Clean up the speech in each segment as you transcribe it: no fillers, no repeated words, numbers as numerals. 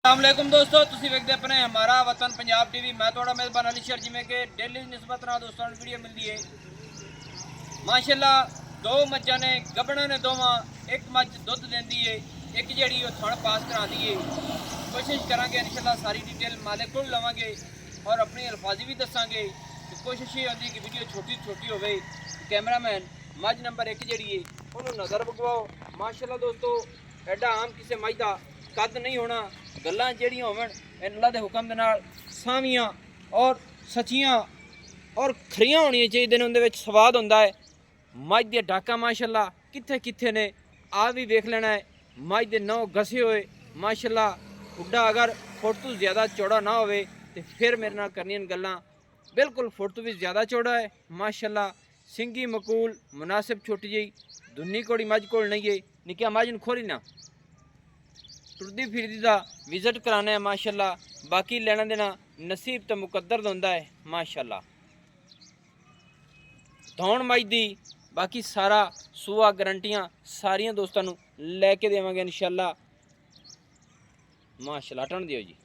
अस्सलामुअलैकुम दोस्तों, तुसी वेखदे अपने हमारा वतन पंजाब टीवी। मैं थोड़ा मेज़बान अली शर जिमें कि डेली निस्बत नाल दोस्तों वीडियो मिलती है। माशाल्लाह दो मज्जां ने गब्बड़ां ने दोवां, एक मज्ज दुध देंदी है, एक जिहड़ी वो थण पास करांदी है। कोशिश करांगे इंशाल्लाह सारी डिटेल मालिक को लवांगे और अपनी अल्फाजी भी दसांगे। तो कोशिश ये होती है कि वीडियो छोटी छोटी होवे। कैमरामैन मज्ज नंबर एक जिहड़ी है उन्होंने नज़र बगवाओ। माशाल्लाह दोस्तों एडा आम किसी मज्ज दा कद नहीं होना। गल्लां ਜਿਹੜੀਆਂ ਹੋਵਣ अल्लाह के हुक्म ਦੇ ਨਾਲ ਸਾਵੀਆਂ और सचियां और खरियां होनी चाहिए ने। उनके स्वाद होंदा है। मझ दे डाका माशाल्लाह कित्थे कित्थे ने आ भी वेख लेना है। मझ दे नौ घसे हुए माशाल्लाह। खुड्डा अगर फुट तो ज़्यादा चौड़ा ना होवे तो फिर मेरे नाल करनियां गल्लां। बिल्कुल फुट तो भी ज़्यादा चौड़ा है माशाल्लाह। सिंगी मकूल मुनासिब छोटी जी दुन्नी कोड़ी मझ कोल नहीं है। निक्किया मझ नूं खोली ना टुरदी फिरदी का विजिट कराने माशाल्लाह। बाकी लेना देना नसीब तो मुकद्दर होंदा है माशाल्लाह। धौण मई दी बाकी सारा सूआ गारंटियां सारियां दोस्तों नूं लैके देवांगे इंशाल्लाह माशाल्लाह। टन दियो जी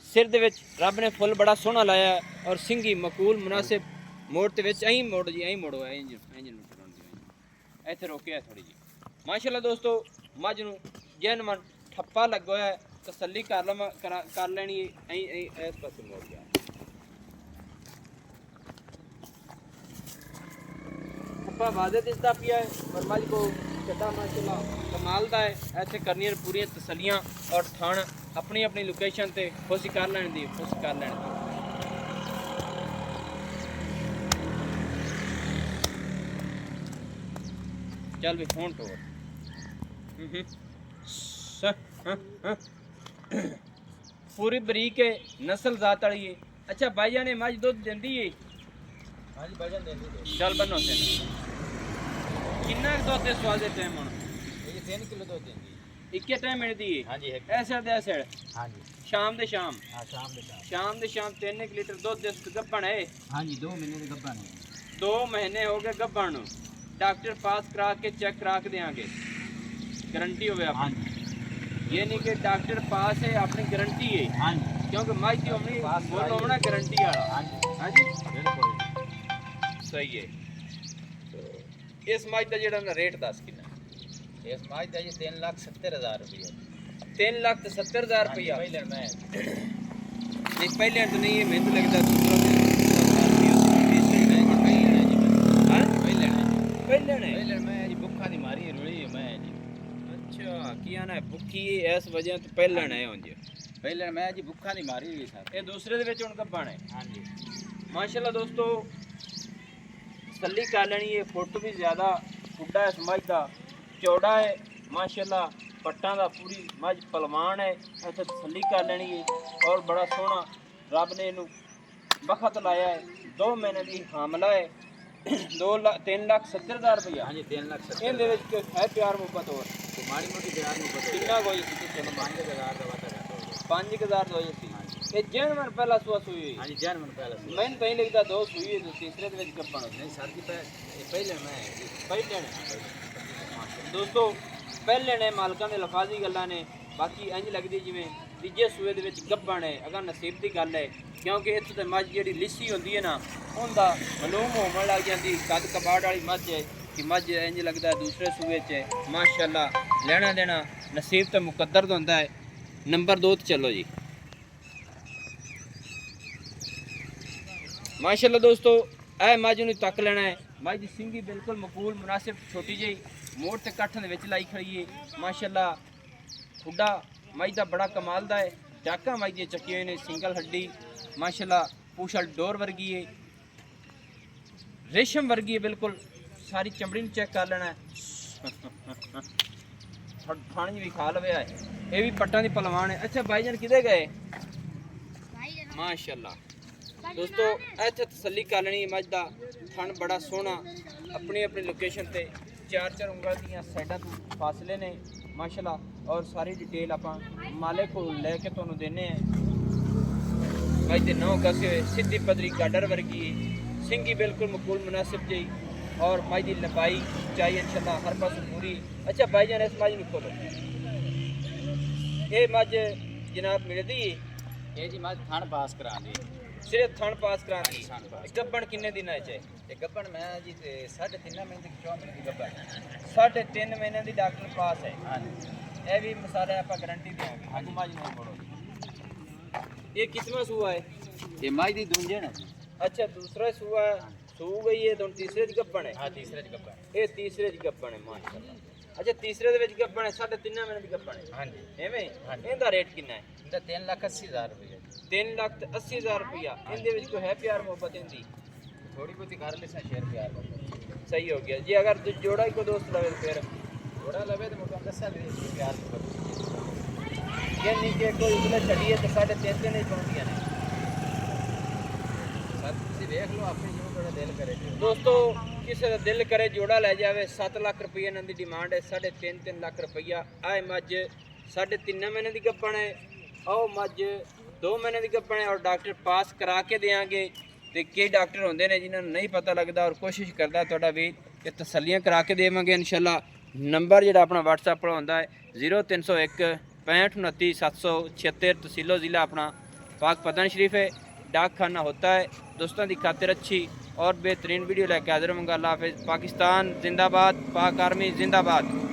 सिर दे विच रब ने फुल बड़ा सोहना लाया है और सिंगी मकूल मुनासिब मोड़ ते विच अहीं मोड़ जी, अहीं मोड़ो इंजन इत्थे रोके थोड़ी जी माशाल्लाह। दोस्तों मझ नूं जैन मन ठप्पा लगो है तसल्ली कर लेनी है। इस पास मोड़ गया ठप्पा वादे दिसदा पिया है और मझ को चड्डा माशाल्लाह कमाल दा है। ऐसे करनियां पूरी तसलियां और थण अपनी अपनी लोकेशन ते खुश कर लेने दी चल भी फोन टोर पूरी बरीक है नस्ल जात वाली है। अच्छा भाईजान ने मझ दुध देंदी है? हाँ जी भाईजान देंदी। चल बनो से कितना दुध दे स्वाद दे टाइम होना? ये 3 किलो दुध देंदी। इक्के टाइम मिलदी है? हाँ जी ऐसा दे ऐसा हाँ जी शाम दे शाम। हाँ शाम दे शाम दे शाम 3 लीटर दुध दे गब्बन है। हाँ जी 2 महीने के गब्बन है। 2 महीने हो गए गब्बन नूं। डॉक्टर पास करा के चेक करा के देंगे गारंटी होवे अपनी। हाँ जी ये नहीं कि डॉक्टर पास है अपनी गारंटी है। हाँ जी क्योंकि मझ की अपनी बोल होना गारंटी वाला। हाँ जी हाँ जी बिल्कुल सही है। इस मझ का जेड़ा रेट दस कितना? इस माज दा जी 3,70,000 रुपया। 3,70,000 रुपया पहले मैं नहीं पहले तो नहीं है। मैं तो लगता दूसरा पहले मैं जी भुखा दी मारी रुड़ी मैं जी। अच्छा किया ना भुखी इस वजह तो पहले है हुन जी। पहले मैं जी भुखा दी मारी हुई सर। ये दूसरे दे विच हुन गब्बन है। हाँ जी माशाल्लाह दोस्तों तसल्ली कर लेनी है। फुट भी ज़्यादा खुड्डा है मझ का चौड़ा है माशाल्लाह। पट्टां दा पूरी मझ पलवान है। इत्थे तसल्ली कर लेनी है और बड़ा सोहना रब ने इनू बखत लाया है। 2 महीने की हामला है। 3,70,000 रुपया। हाँ जी 3,70,000 इहदे विच है प्यार मुहब्बत और तो माड़ी मोटी प्यार में पता कितना कोई चलो 5,000 का वादा करता हो। 5,000 हो जाती हाँ जी ये जैन मन पहला सुआ सुई हुई। हाँ जी जान मन पहले मैंने कहीं लगता 2 सुई है तो तीसरे दे विच गब्बन होती नहीं सर जी पहले मैं जी पहले ने दोस्तों पहले ने मालकां दे लफाजी गल्लां ने। बाकी इंज लगदी जिवें तीजे सूए दे विच गब्बन है अगर नसीब की गल है। क्योंकि इत्थे ते मझ जिहड़ी लिस्सी होंदी है ना उनका मलूम होवन लग जाती। कद कबाड़ वाली मझ है कि मझ इंज लगता दूसरे सूए च है माशाल्लाह। लेना देना नसीब तो मुकद्दर होंदा है। नंबर 2 ते चलो जी माशाल्लाह। दोस्तों ऐ मझ नूं तक लेना है। मझ दी सिंगी बिल्कुल मकूल मुनासिब छोटी जी मोड़ ते कट्ठ दे विच लाई खड़ी है माशाल्लाह। खुड्डा मझ दा बड़ा कमाल दा है। डाका मझ दी चक्की हुई ने सिंगल हड्डी माशाल्लाह। पूछल डोर वर्गी है रेशम वर्गी है बिल्कुल। सारी चमड़ी नूं चेक कर लेना है। थानी भी खा लवे है। ये भी पट्टां दी पलवान है। अच्छा भाईजान किधे गए? माशाल्लाह दोस्तों इत्थे तसल्ली कर लेनी मझ दा थन बड़ा सोहना अपनी अपनी लोकेशन ते 4-4 उंगल दियां साइडां तो फासले ने माशाल्लाह। और सारी डिटेल आपां मालिक को लैके तुहानूं देने हैं। मझ दे 9 घसे हुए सीधी पदरी गाडर वर्गी सिंगी बिल्कुल मकूल मुनासिब जी और मझ दी लंबाई चाहिए इंशाल्लाह हर पास पूरी। अच्छा भाईजान इस मझ नूं खोलो। ये मझ जनाब मिलती है ये जी मैं थान पास करा दी सिर्फ थन पास करानी थन पास। गब्बन किन्ने दिन है ते गब्बन मैं जी 3.5 महीने की 4 महीने की गब्बन 3.5 महीने की डॉक्टर पास है हाँ जी ये भी मसाले आप गारंटी देंगे आगू माजी नहीं बोलो ये कितना सुआ है ये माई दी दूंजे ना जी अच्छा दूसरा सुआ सू गई है तो तीसरे च गब्बन है हाँ तीसरे च गब्बन ये तीसरे च गब्बन है माशाल्लाह अच्छा तीसरे ਦੇ ਵਿੱਚ ਗੱਬਣ ਹੈ 3.5 ਮਹੀਨੇ ਦੀ ਗੱਬਣ ਹੈ हाँ जी ਐਵੇਂ ਹਾਂਜੀ। ਇਹਦਾ ਰੇਟ ਕਿੰਨਾ ਹੈ इनका 3,80,000 रुपये 3,80,000 रुपया ਇਹਦੇ ਵਿੱਚ ਕੋਈ ਹੈ ਪਿਆਰ ਮੁਹੱਬਤ ਇਹਦੀ थोड़ी बहुत कर ले शेयर प्यार कर सही हो गया जी अगर जोड़ा ही को दोस्त लगे फिर थोड़ा लगे तो मुझे दसा दे प्यार कर यानी कि कोई उसने छड़ी है तो 3.5 नहीं पहुंची ने सर तुम देख लो अपने जो थोड़ा दिल करे दोस्तों किसी का दिल करे जोड़ा ले जावे 7 लाख रुपये इन्हों की डिमांड है 3.5 लाख रुपया आए मझ 3.5 महीने की गब्बन है आओ मझ 2 महीने की गब्बन है और डॉक्टर पास करा के देंगे तो कई डॉक्टर होंगे ने जिन्होंने नहीं पता लगता और कोशिश करता थोड़ा भी कि तसलियाँ करा के देवेंगे इंशाल्लाह नंबर जो अपना व्हाट्सएप पर होता है 0301 65 29 776 तहसीलो ज़िला अपना पाक पतन शरीफ है डाक खाना होता है दोस्तों की खातिर अच्छी और बेहतरीन वीडियो लेके हाजिर होंगे अल्लाह हाफिज़ पाकिस्तान जिंदाबाद पाक आर्मी जिंदाबाद।